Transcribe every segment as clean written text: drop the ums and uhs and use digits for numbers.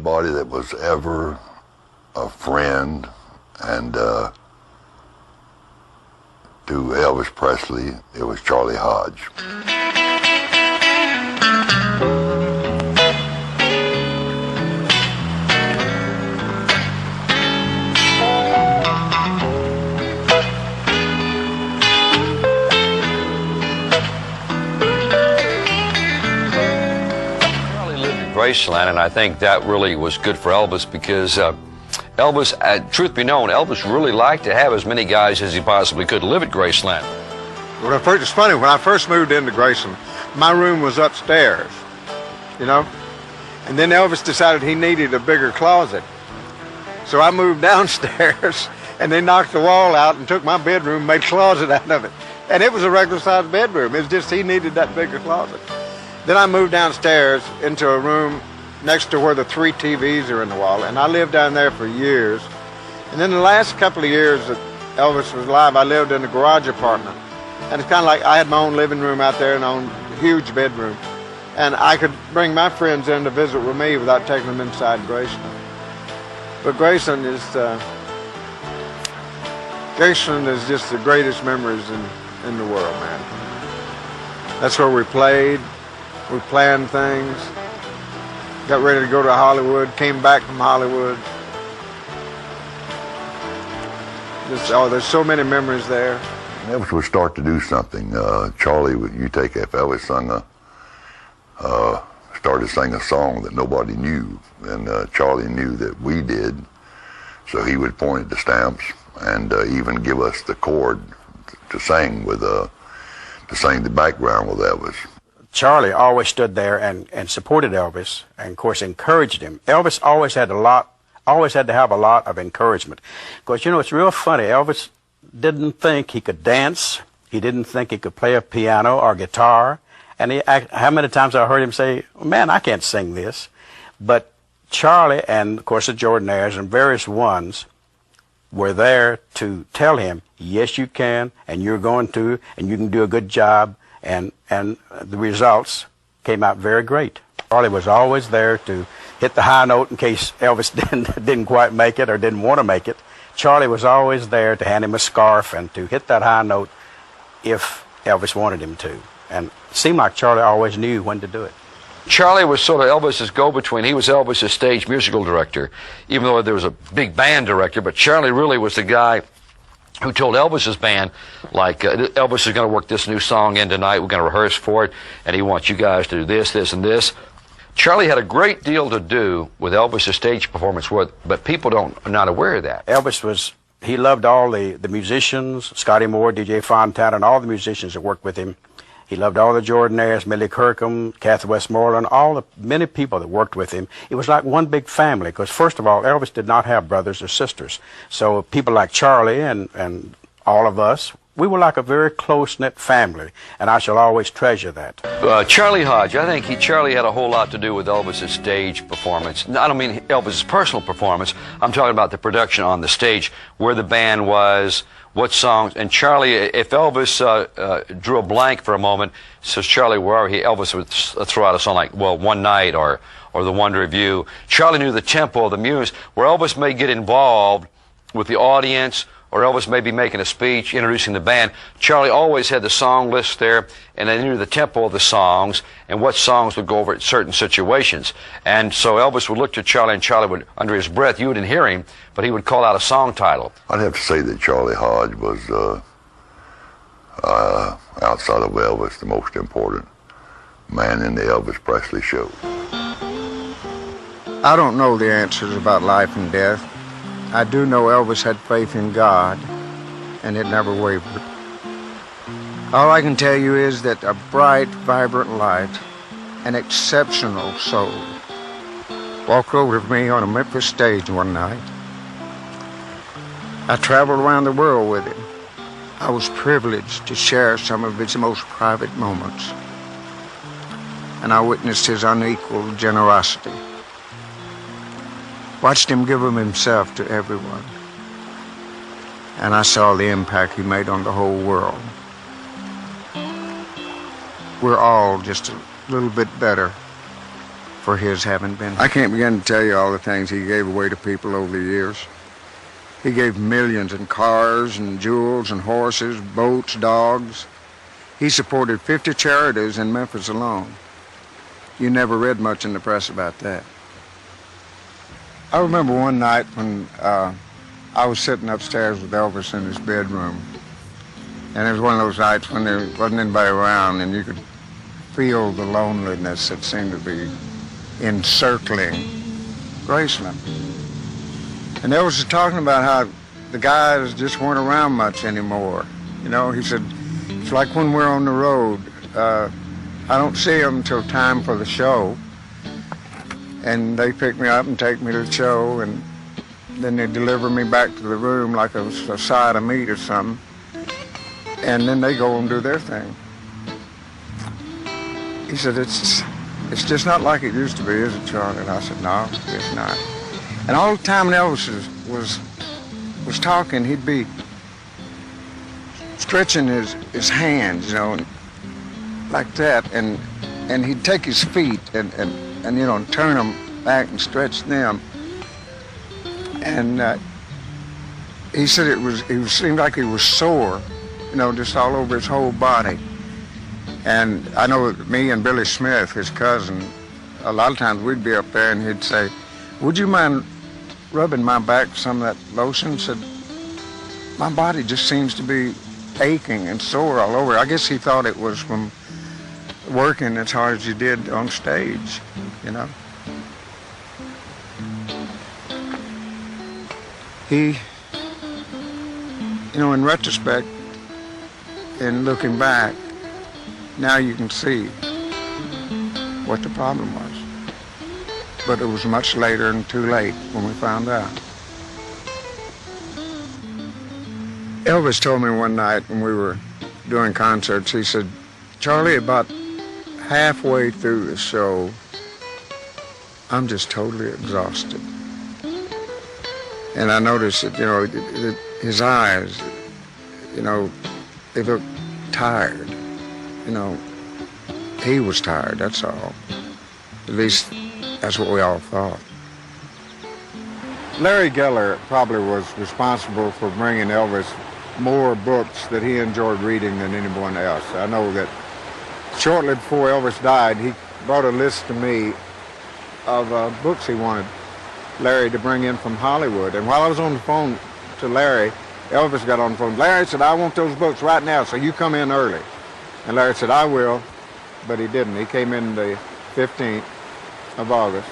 anybody that was ever a friend, and to Elvis Presley, it was Charlie Hodge. Graceland, and I think that really was good for Elvis because Elvis, truth be known, Elvis really liked to have as many guys as he possibly could live at Graceland. It's funny, when I first moved into Graceland, my room was upstairs, you know, and then Elvis decided he needed a bigger closet. So I moved downstairs, and they knocked the wall out and took my bedroom, made a closet out of it. And it was a regular-sized bedroom. It's just he needed that bigger closet. Then I moved downstairs into a room next to where the 3 TVs are in the wall, and I lived down there for years. And then the last couple of years that Elvis was alive, I lived in a garage apartment. And it's kind of like I had my own living room out there and my own huge bedroom. And I could bring my friends in to visit with me without taking them inside Graceland. But Graceland is just the greatest memories in the world, man. That's where we played. We planned things, got ready to go to Hollywood, came back from Hollywood. There's so many memories there. Elvis would start to do something. Charlie, you take if Elvis started singing a song that nobody knew, and Charlie knew that we did, so he would point at the stamps and even give us the chord to sing with, to sing the background with Elvis. Charlie always stood there and supported Elvis, and of course encouraged him. Elvis always had to have a lot of encouragement. Because, you know, it's real funny. Elvis didn't think he could dance. He didn't think he could play a piano or guitar. And how many times I heard him say, man, I can't sing this. But Charlie and, of course, the Jordanaires and various ones were there to tell him, yes, you can, and you're going to, and you can do a good job. And the results came out very great. Charlie was always there to hit the high note in case Elvis didn't quite make it or didn't want to make it. Charlie was always there to hand him a scarf and to hit that high note if Elvis wanted him to. And it seemed like Charlie always knew when to do it. Charlie was sort of Elvis's go-between. He was Elvis's stage musical director, even though there was a big band director. But Charlie really was the guy who told Elvis's band, like, Elvis is going to work this new song in tonight, we're going to rehearse for it, and he wants you guys to do this, this, and this. Charlie had a great deal to do with Elvis's stage performance, but people are not aware of that. Elvis he loved all the musicians, Scotty Moore, DJ Fontana, and all the musicians that worked with him. He loved all the Jordanaires, Millie Kirkham, Kathy Westmoreland, all the many people that worked with him. It was like one big family, because first of all, Elvis did not have brothers or sisters. So people like Charlie and all of us, we were like a very close-knit family, and I shall always treasure that. Charlie Hodge, I think Charlie had a whole lot to do with Elvis's stage performance. I don't mean Elvis's personal performance. I'm talking about the production on the stage, where the band was, what songs. And Charlie, if Elvis drew a blank for a moment, says, Charlie, where are you? Elvis would throw out a song like, well, One Night or The Wonder of You. Charlie knew the tempo of the music, where Elvis may get involved with the audience, or Elvis may be making a speech, introducing the band. Charlie always had the song list there, and they knew the tempo of the songs and what songs would go over at certain situations. And so Elvis would look to Charlie, and Charlie would, under his breath, you wouldn't hear him, but he would call out a song title. I'd have to say that Charlie Hodge was, outside of Elvis, the most important man in the Elvis Presley show. I don't know the answers about life and death. I do know Elvis had faith in God, and it never wavered. All I can tell you is that a bright, vibrant light, an exceptional soul, walked over to me on a Memphis stage one night. I traveled around the world with him. I was privileged to share some of his most private moments, and I witnessed his unequaled generosity. Watched him give of himself to everyone. And I saw the impact he made on the whole world. We're all just a little bit better for his having been. I can't begin to tell you all the things he gave away to people over the years. He gave millions in cars and jewels and horses, boats, dogs. He supported 50 charities in Memphis alone. You never read much in the press about that. I remember one night when I was sitting upstairs with Elvis in his bedroom, and it was one of those nights when there wasn't anybody around and you could feel the loneliness that seemed to be encircling Graceland. And Elvis was talking about how the guys just weren't around much anymore. You know, he said, it's like when we're on the road, I don't see them until time for the show. And they pick me up and take me to the show, and then they deliver me back to the room like it was a side of meat or something. And then they go and do their thing. He said, it's just not like it used to be, is it, Charlie? And I said, no, it's not. And all the time when Elvis was talking, he'd be stretching his hands, you know, like that, and he'd take his feet and you know, turn them back and stretch them. And he said it seemed like he was sore, you know, just all over his whole body. And I know me and Billy Smith, his cousin, a lot of times we'd be up there and he'd say, would you mind rubbing my back with some of that lotion? Said, my body just seems to be aching and sore all over. I guess he thought it was from working as hard as you did on stage, you know. He, you know, in retrospect, in looking back, now you can see what the problem was. But it was much later and too late when we found out. Elvis told me one night when we were doing concerts, he said, Charlie, about halfway through the show, I'm just totally exhausted. And I noticed that, you know, his eyes, you know, they looked tired. You know, he was tired, that's all. At least that's what we all thought. Larry Geller probably was responsible for bringing Elvis more books that he enjoyed reading than anyone else. I know that shortly before Elvis died, he brought a list to me of books he wanted Larry to bring in from Hollywood. And while I was on the phone to Larry, Elvis got on the phone. Larry said, I want those books right now, so you come in early. And Larry said, I will, but he didn't. He came in the 15th of August.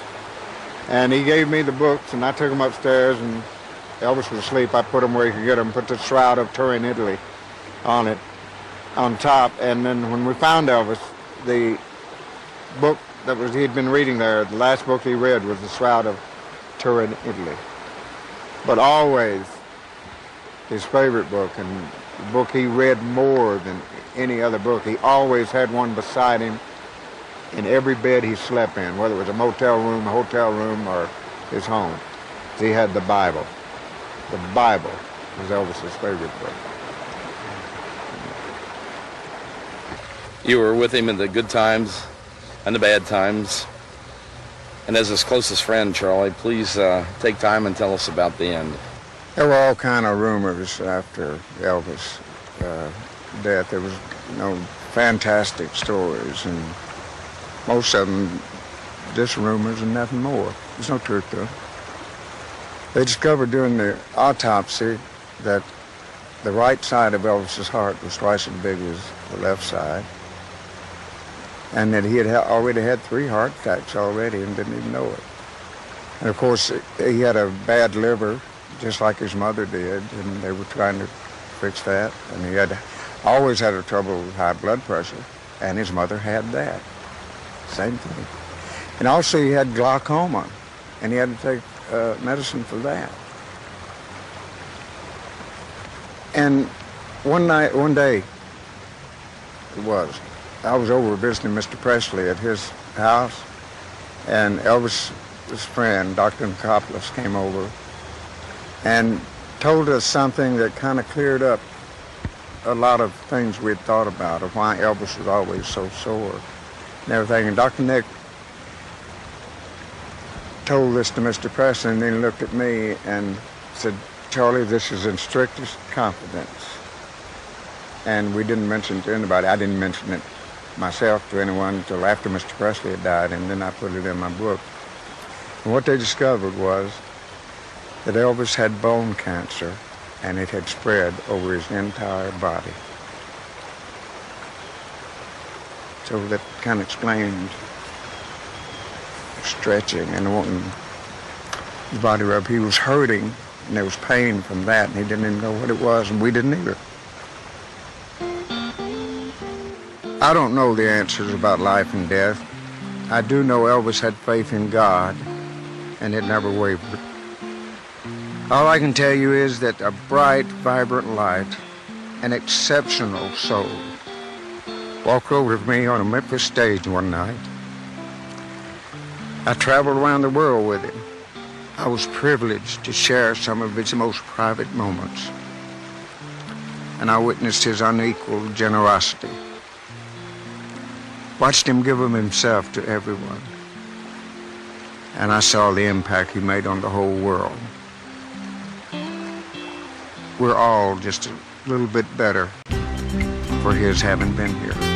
And he gave me the books, and I took them upstairs, and Elvis was asleep. I put them where he could get them, put the Shroud of Turin, Italy on it, on top. And then when we found Elvis, the book that he'd been reading there, the last book he read was the Shroud of Turin, Italy. But always his favorite book, and the book he read more than any other book. He always had one beside him in every bed he slept in, whether it was a motel room, a hotel room, or his home. He had the Bible. The Bible was Elvis's favorite book. You were with him in the good times and the bad times. And as his closest friend, Charlie, please take time and tell us about the end. There were all kind of rumors after Elvis' death. There was, you know, fantastic stories, and most of them just rumors and nothing more. There's no truth to it. They discovered during the autopsy that the right side of Elvis's heart was twice as big as the left side, and that he had already had 3 heart attacks already and didn't even know it. And of course, he had a bad liver, just like his mother did, and they were trying to fix that. And he had always had a trouble with high blood pressure, and his mother had that. Same thing. And also he had glaucoma, and he had to take medicine for that. And one day, I was over visiting Mr. Presley at his house, and Elvis' friend, Dr. Nicopoulos, came over and told us something that kind of cleared up a lot of things we had thought about, of why Elvis was always so sore and everything. And Dr. Nick told this to Mr. Presley, and then he looked at me and said, Charlie, this is in strictest confidence. And we didn't mention it to anybody. I didn't mention it myself to anyone until after Mr. Presley had died, and then I put it in my book. And what they discovered was that Elvis had bone cancer, and it had spread over his entire body. So that kind of explained stretching and wanting his body rubbed. He was hurting, and there was pain from that, and he didn't even know what it was, and we didn't either. I don't know the answers about life and death. I do know Elvis had faith in God, and it never wavered. All I can tell you is that a bright, vibrant light, an exceptional soul, walked over to me on a Memphis stage one night. I traveled around the world with him. I was privileged to share some of his most private moments, and I witnessed his unequaled generosity. Watched him give of himself to everyone, and I saw the impact he made on the whole world. We're all just a little bit better for his having been here.